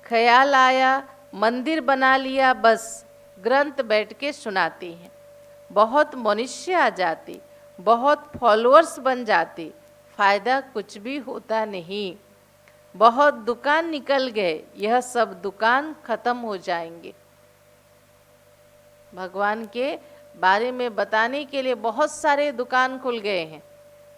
ख्याल आया, मंदिर बना लिया, बस ग्रंथ बैठ के सुनाते हैं। बहुत मनुष्य आ जाते, बहुत फॉलोअर्स बन जाते, फायदा कुछ भी होता नहीं। बहुत दुकान निकल गए, यह सब दुकान खत्म हो जाएंगे। भगवान के बारे में बताने के लिए बहुत सारे दुकान खुल गए हैं,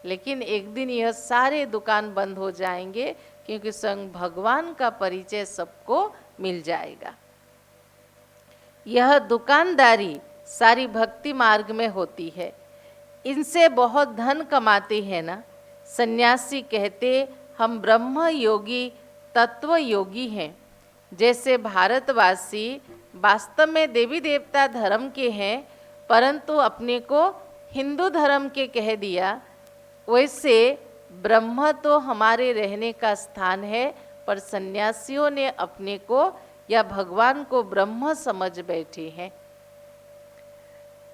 लेकिन एक दिन यह सारे दुकान बंद हो जाएंगे, क्योंकि स्वयं भगवान का परिचय सबको मिल जाएगा। यह दुकानदारी सारी भक्ति मार्ग में होती है। इनसे बहुत धन कमाते हैं ना। सन्यासी कहते हम ब्रह्म योगी, तत्व योगी हैं। जैसे भारतवासी वास्तव में देवी देवता धर्म के हैं, परंतु अपने को हिंदू धर्म के कह दिया, वैसे ब्रह्म तो हमारे रहने का स्थान है, पर सन्यासियों ने अपने को या भगवान को ब्रह्म समझ बैठे हैं।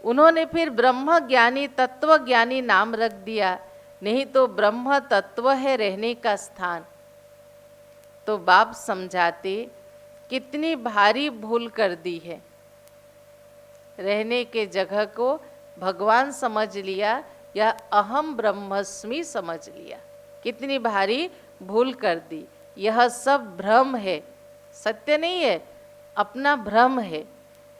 उन्होंने फिर ब्रह्म ज्ञानी, तत्व ज्ञानी नाम रख दिया, नहीं तो ब्रह्म तत्व है रहने का स्थान। तो बाप समझाते कितनी भारी भूल कर दी है। रहने के जगह को भगवान समझ लिया या अहम ब्रह्मस्मि समझ लिया, कितनी भारी भूल कर दी। यह सब भ्रम है, सत्य नहीं है, अपना भ्रम है।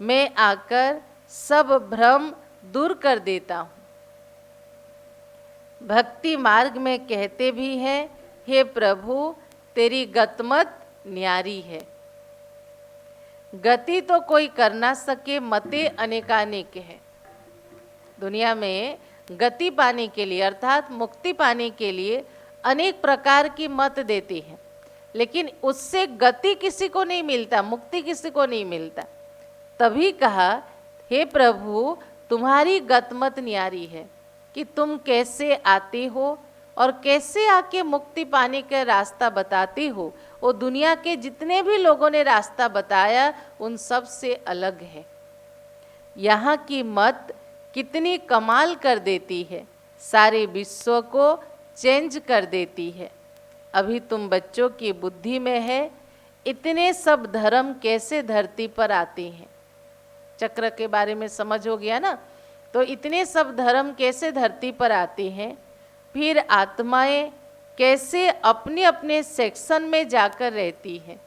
मैं आकर सब भ्रम दूर कर देता हूँ। भक्ति मार्ग में कहते भी हैं, हे प्रभु तेरी गतमत न्यारी है। गति तो कोई कर ना सके, मते अनेकानेक है। दुनिया में गति पाने के लिए अर्थात मुक्ति पाने के लिए अनेक प्रकार की मत देते हैं, लेकिन उससे गति किसी को नहीं मिलता, मुक्ति किसी को नहीं मिलता। तभी कहा, हे प्रभु तुम्हारी गतमत न्यारी है कि तुम कैसे आते हो और कैसे आके मुक्ति पाने का रास्ता बताते हो। वो दुनिया के जितने भी लोगों ने रास्ता बताया उन सब से अलग है। यहाँ की मत कितनी कमाल कर देती है, सारे विश्व को चेंज कर देती है। अभी तुम बच्चों की बुद्धि में है, इतने सब धर्म कैसे धरती पर आते हैं। चक्र के बारे में समझ हो गया ना। तो इतने सब धर्म कैसे धरती पर आते हैं, फिर आत्माएं कैसे अपने अपने सेक्शन में जाकर रहती हैं।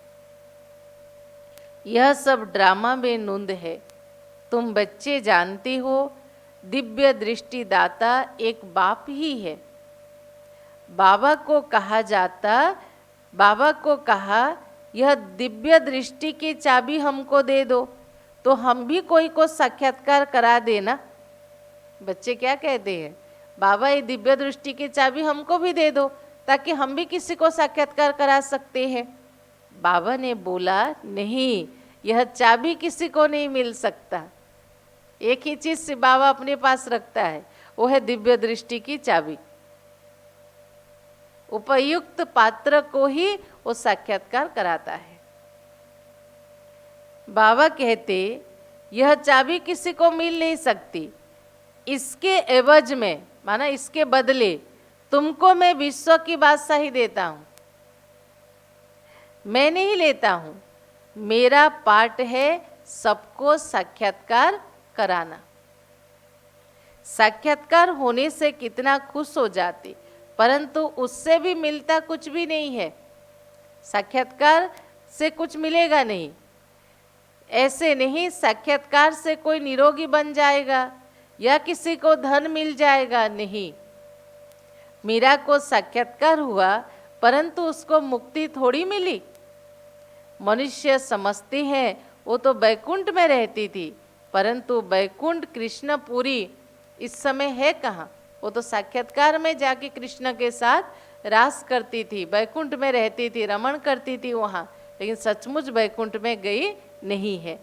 यह सब ड्रामा में नूंद है। तुम बच्चे जानते हो, दिव्य दृष्टि दाता एक बाप ही है। बाबा को कहा जाता, बाबा को कहा यह दिव्य दृष्टि की चाबी हमको दे दो, तो हम भी कोई को साक्षात्कार करा देना। बच्चे क्या कहते हैं, बाबा ये दिव्य दृष्टि की चाबी हमको भी दे दो ताकि हम भी किसी को साक्षात्कार करा सकते हैं। बाबा ने बोला नहीं, यह चाबी किसी को नहीं मिल सकता। एक ही चीज से बाबा अपने पास रखता है, वो है दिव्य दृष्टि की चाबी। उपयुक्त पात्र को ही वो साक्षात्कार कराता है। बाबा कहते यह चाबी किसी को मिल नहीं सकती, इसके एवज में, माना इसके बदले तुमको मैं विश्व की बादशाही देता हूं। मैं नहीं लेता हूं, मेरा पार्ट है सबको साक्षात्कार कराना। साक्षात्कार होने से कितना खुश हो जाते, परंतु उससे भी मिलता कुछ भी नहीं है। साक्षात्कार से कुछ मिलेगा नहीं। ऐसे नहीं साक्षात्कार से कोई निरोगी बन जाएगा या किसी को धन मिल जाएगा, नहीं। मीरा को साक्षात्कार हुआ परंतु उसको मुक्ति थोड़ी मिली। मनुष्य समझते हैं वो तो बैकुंठ में रहती थी, परंतु बैकुंठ कृष्णपुरी इस समय है कहाँ? वो तो साक्षात्कार में जाके कृष्ण के साथ रास करती थी, बैकुंठ में रहती थी, रमण करती थी वहाँ, लेकिन सचमुच बैकुंठ में गई नहीं है।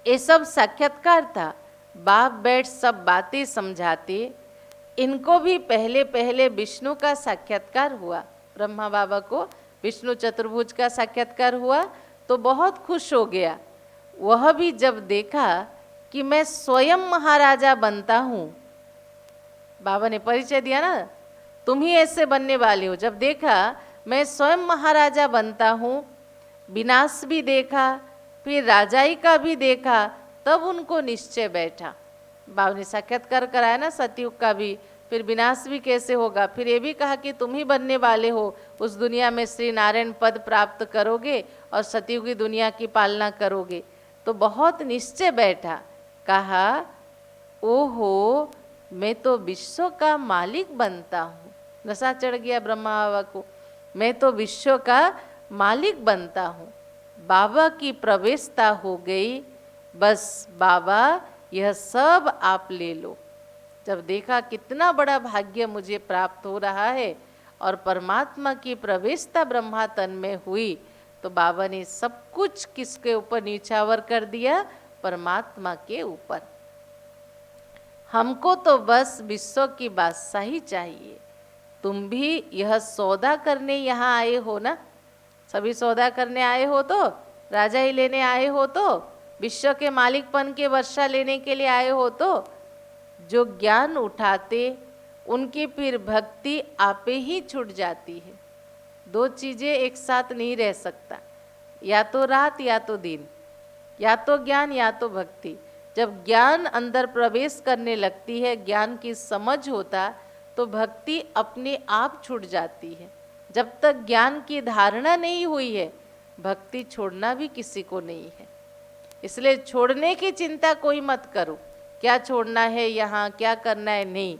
ये सब साक्षात्कार था। बाप बैठ सब बातें समझाते। इनको भी पहले पहले विष्णु का साक्षात्कार हुआ। ब्रह्मा बाबा को विष्णु चतुर्भुज का साक्षात्कार हुआ तो बहुत खुश हो गया। वह भी जब देखा कि मैं स्वयं महाराजा बनता हूँ, बाबा ने परिचय दिया ना, तुम ही ऐसे बनने वाले हो। जब देखा मैं स्वयं महाराजा बनता हूँ, विनाश भी देखा, फिर राजाई का भी देखा, तब उनको निश्चय बैठा। बाबा ने साक्षात्कार कराया ना सतयुग का भी, फिर विनाश भी कैसे होगा। फिर ये भी कहा कि तुम ही बनने वाले हो, उस दुनिया में श्री नारायण पद प्राप्त करोगे और सतयुगी दुनिया की पालना करोगे। तो बहुत निश्चय बैठा, कहा ओहो मैं तो विश्व का मालिक बनता हूँ। नशा चढ़ गया ब्रह्मा बाबा को, मैं तो विश्व का मालिक बनता हूँ। बाबा की प्रवेशता हो गई, बस बाबा यह सब आप ले लो। जब देखा कितना बड़ा भाग्य मुझे प्राप्त हो रहा है और परमात्मा की प्रवेशता ब्रह्मा तन में हुई, तो बाबा ने सब कुछ किसके ऊपर नीचावर कर दिया? परमात्मा के ऊपर। हमको तो बस विश्व की बादशाही चाहिए। तुम भी यह सौदा करने यहाँ आए हो ना? सभी सौदा करने आए हो, तो राजा ही लेने आए हो, तो विश्व के मालिकपन के वर्षा लेने के लिए आए हो, तो जो ज्ञान उठाते उनकी फिर भक्ति आपे ही छूट जाती है। दो चीजें एक साथ नहीं रह सकता, या तो रात या तो दिन, या तो ज्ञान या तो भक्ति। जब ज्ञान अंदर प्रवेश करने लगती है, ज्ञान की समझ होता, तो भक्ति अपने आप छूट जाती है। जब तक ज्ञान की धारणा नहीं हुई है, भक्ति छोड़ना भी किसी को नहीं है। इसलिए छोड़ने की चिंता कोई मत करो, क्या छोड़ना है यहाँ, क्या करना है, नहीं।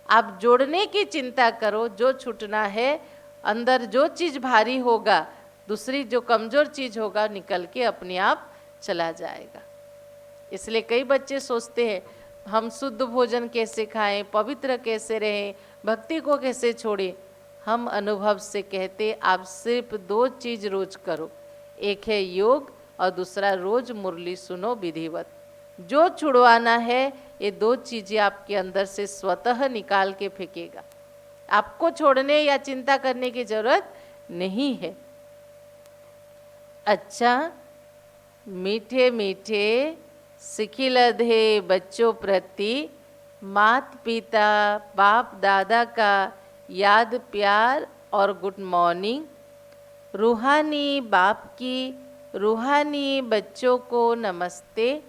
आप जोड़ने की चिंता करो। जो छूटना है, अंदर जो चीज़ भारी होगा, दूसरी जो कमज़ोर चीज़ होगा, निकल के अपने आप चला जाएगा। इसलिए कई बच्चे सोचते हैं हम शुद्ध भोजन कैसे खाएं, पवित्र कैसे रहें, भक्ति को कैसे छोड़ें। हम अनुभव से कहते आप सिर्फ दो चीज़ रोज करो, एक है योग और दूसरा रोज मुरली सुनो विधिवत। जो छुड़वाना है, ये दो चीज़ें आपके अंदर से स्वतः निकाल के फेंकेगा। आपको छोड़ने या चिंता करने की जरूरत नहीं है। अच्छा, मीठे मीठे सिखिलधे बच्चों प्रति मात पिता बाप दादा का याद प्यार और गुड मॉर्निंग। रूहानी बाप की रूहानी बच्चों को नमस्ते।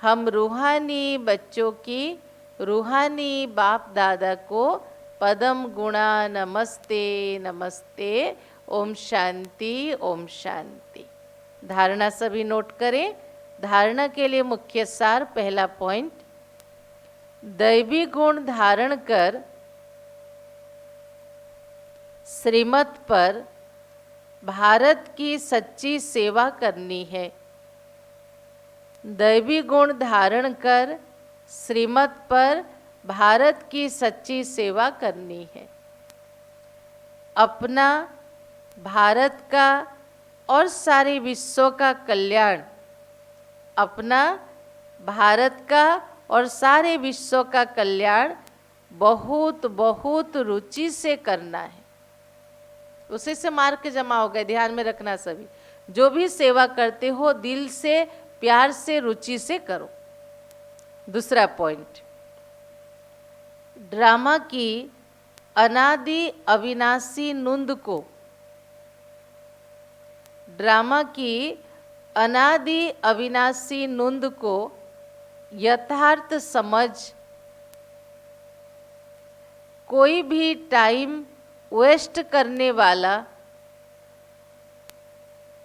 हम रूहानी बच्चों की रूहानी बाप दादा को पदम गुणा नमस्ते नमस्ते। ओम शांति ओम शांति। धारणा सभी नोट करें। धारणा के लिए मुख्य सार, पहला पॉइंट, दैवी गुण धारण कर श्रीमत पर भारत की सच्ची सेवा करनी है। दैवी गुण धारण कर श्रीमत पर भारत की सच्ची सेवा करनी है। अपना, भारत का और सारे विश्व का कल्याण, अपना, भारत का और सारे विश्व का कल्याण बहुत बहुत रुचि से करना है। उसी से मार्क जमा हो गए, ध्यान में रखना सभी। जो भी सेवा करते हो दिल से, प्यार से, रुचि से करो। दूसरा पॉइंट, ड्रामा की अनादि अविनाशी नुंद को, ड्रामा की अनादि अविनाशी नुंद को यथार्थ समझ कोई भी टाइम वेस्ट करने वाला,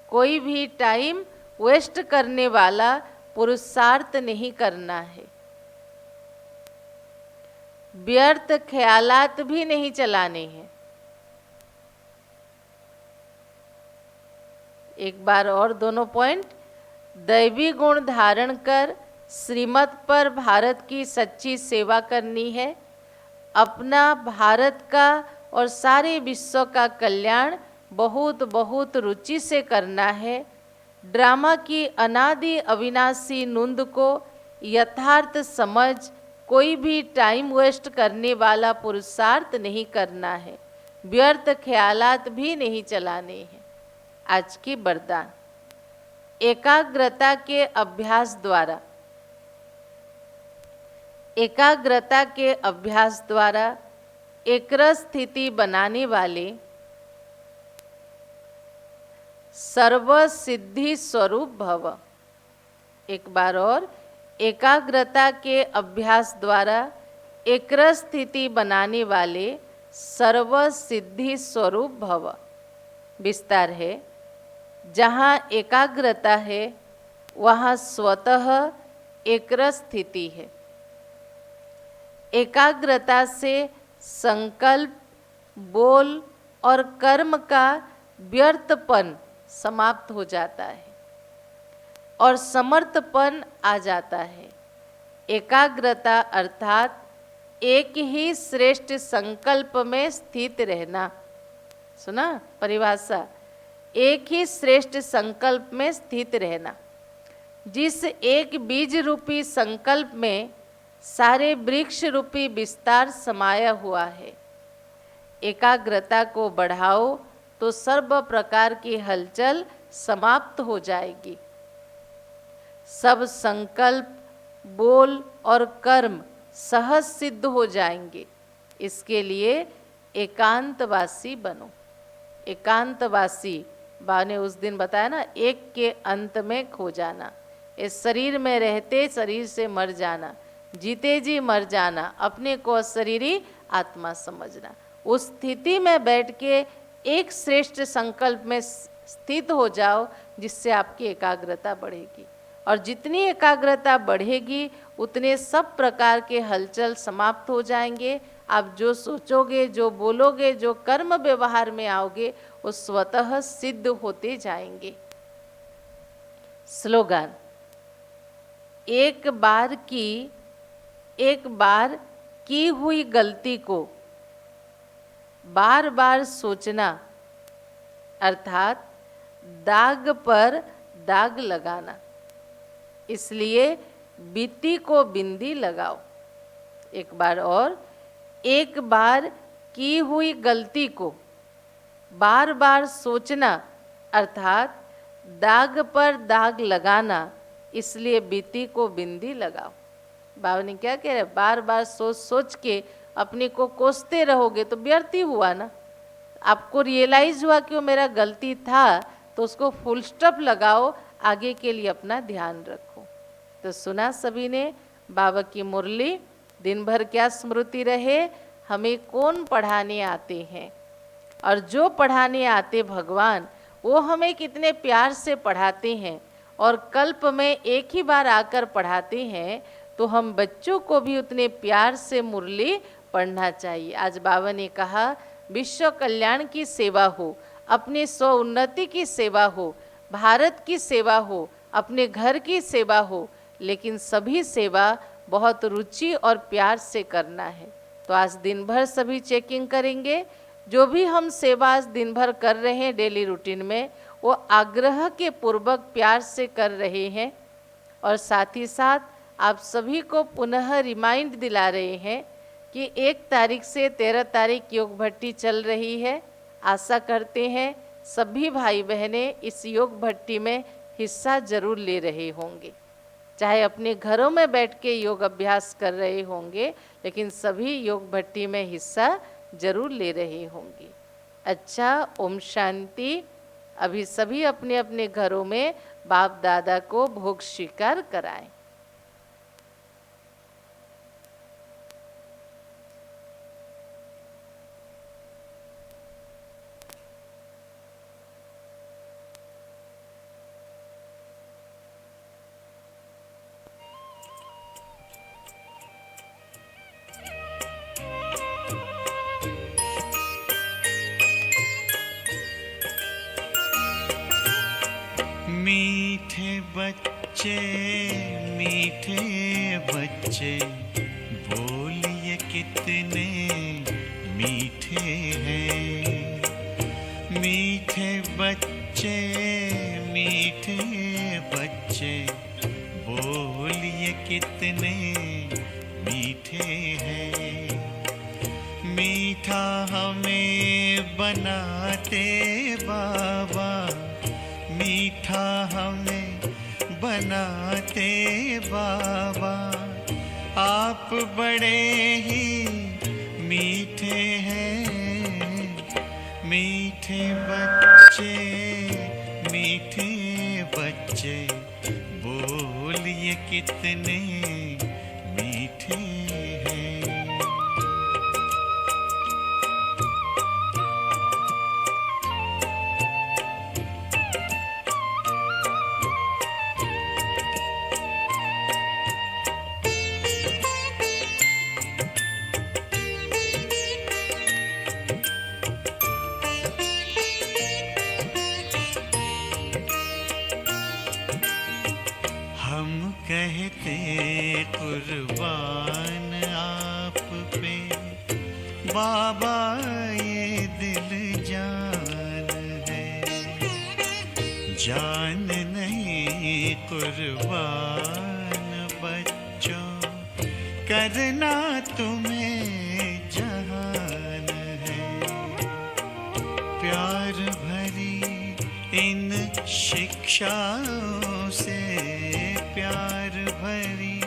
कोई भी टाइम वेस्ट करने वाला पुरुषार्थ नहीं करना है। व्यर्थ ख्यालात भी नहीं चलाने हैं। एक बार और दोनों पॉइंट, दैवी गुण धारण कर श्रीमत पर भारत की सच्ची सेवा करनी है। अपना, भारत का और सारे विश्व का कल्याण बहुत बहुत रुचि से करना है। ड्रामा की अनादि अविनाशी नुंद को यथार्थ समझ कोई भी टाइम वेस्ट करने वाला पुरुषार्थ नहीं करना है। व्यर्थ ख्यालात भी नहीं चलाने हैं। आज की वरदान, एकाग्रता के अभ्यास द्वारा, एकाग्रता के अभ्यास द्वारा एकरस स्थिति बनाने वाले सर्व सिद्धि स्वरूप भव। एक बार और, एकाग्रता के अभ्यास द्वारा एकरस स्थिति बनाने वाले सर्व सिद्धि स्वरूप भव। विस्तार है, जहाँ एकाग्रता है वहाँ स्वतः एकरस स्थिति है। एकाग्रता से संकल्प, बोल और कर्म का व्यर्थपन समाप्त हो जाता है और समर्थपन आ जाता है। एकाग्रता अर्थात एक ही श्रेष्ठ संकल्प में स्थित रहना। सुना परिभाषा, एक ही श्रेष्ठ संकल्प में स्थित रहना। जिस एक बीज रूपी संकल्प में सारे वृक्ष रूपी विस्तार समाया हुआ है। एकाग्रता को बढ़ाओ तो सर्व प्रकार की हलचल समाप्त हो जाएगी। सब संकल्प, बोल और कर्म सहज सिद्ध हो जाएंगे। इसके लिए एकांतवासी बनो। एकांतवासी बा ने उस दिन बताया ना, एक के अंत में खो जाना। इस शरीर में रहते शरीर से मर जाना, जीते जी मर जाना, अपने को शरीरी आत्मा समझना। उस स्थिति में बैठ के एक श्रेष्ठ संकल्प में स्थित हो जाओ, जिससे आपकी एकाग्रता बढ़ेगी। और जितनी एकाग्रता बढ़ेगी उतने सब प्रकार के हलचल समाप्त हो जाएंगे। आप जो सोचोगे, जो बोलोगे, जो कर्म व्यवहार में आओगे, वो स्वतः सिद्ध होते जाएंगे। स्लोगन, एक बार की हुई गलती को बार बार सोचना अर्थात दाग पर दाग लगाना। इसलिए बीती को बिंदी लगाओ। एक बार और, एक बार की हुई गलती को बार बार सोचना अर्थात दाग पर दाग लगाना। इसलिए बीती को बिंदी लगाओ। बाबा ने क्या कह रहे, बार बार सोच सोच के अपने को कोसते रहोगे तो व्यर्थ ही हुआ ना। आपको रियलाइज हुआ कि वो मेरा गलती था, तो उसको फुल स्टॉप लगाओ, आगे के लिए अपना ध्यान रखो। तो सुना सभी ने बाबा की मुरली। दिन भर क्या स्मृति रहे, हमें कौन पढ़ाने आते हैं, और जो पढ़ाने आते भगवान, वो हमें कितने प्यार से पढ़ाते हैं। और कल्प में एक ही बार आकर पढ़ाते हैं, तो हम बच्चों को भी उतने प्यार से मुरली पढ़ना चाहिए। आज बाबा ने कहा, विश्व कल्याण की सेवा हो, अपने स्व उन्नति की सेवा हो, भारत की सेवा हो, अपने घर की सेवा हो, लेकिन सभी सेवा बहुत रुचि और प्यार से करना है। तो आज दिन भर सभी चेकिंग करेंगे। जो भी हम सेवा आज दिन भर कर रहे हैं डेली रूटीन में, वो आग्रह के पूर्वक प्यार से कर रहे हैं। और साथ ही साथ आप सभी को पुनः रिमाइंड दिला रहे हैं कि 1 तारीख से 13 तारीख योग भट्टी चल रही है। आशा करते हैं सभी भाई बहनें इस योग भट्टी में हिस्सा जरूर ले रहे होंगे, चाहे अपने घरों में बैठ के योग अभ्यास कर रहे होंगे, लेकिन सभी योग भट्टी में हिस्सा जरूर ले रहे होंगे। अच्छा, ओम शांति। अभी सभी अपने अपने घरों में बाप दादा को भोग स्वीकार कराएं। मीठे बच्चे बोलिए कितने मीठे हैं। मीठे बच्चे बोलिए कितने मीठे हैं। मीठा हमें बनाते बाबा, मीठा हमें बनाते बाबा, आप बड़े ही मीठे हैं। मीठे बच्चे बोलिए कितने मीठे हैं। हम कहते कुर्बान आप पे बाबा, ये दिल जान है। जान नहीं कुर्बान बच्चों, करना तुम्हें जहान है। प्यार भरी इन शिक्षाओं से, प्यार भरी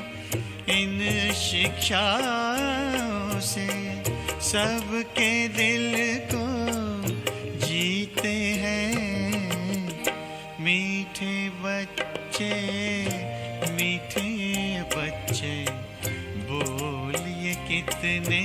इन शिक्षाओं से सबके दिल को जीते हैं। मीठे बच्चे बोलिए कितने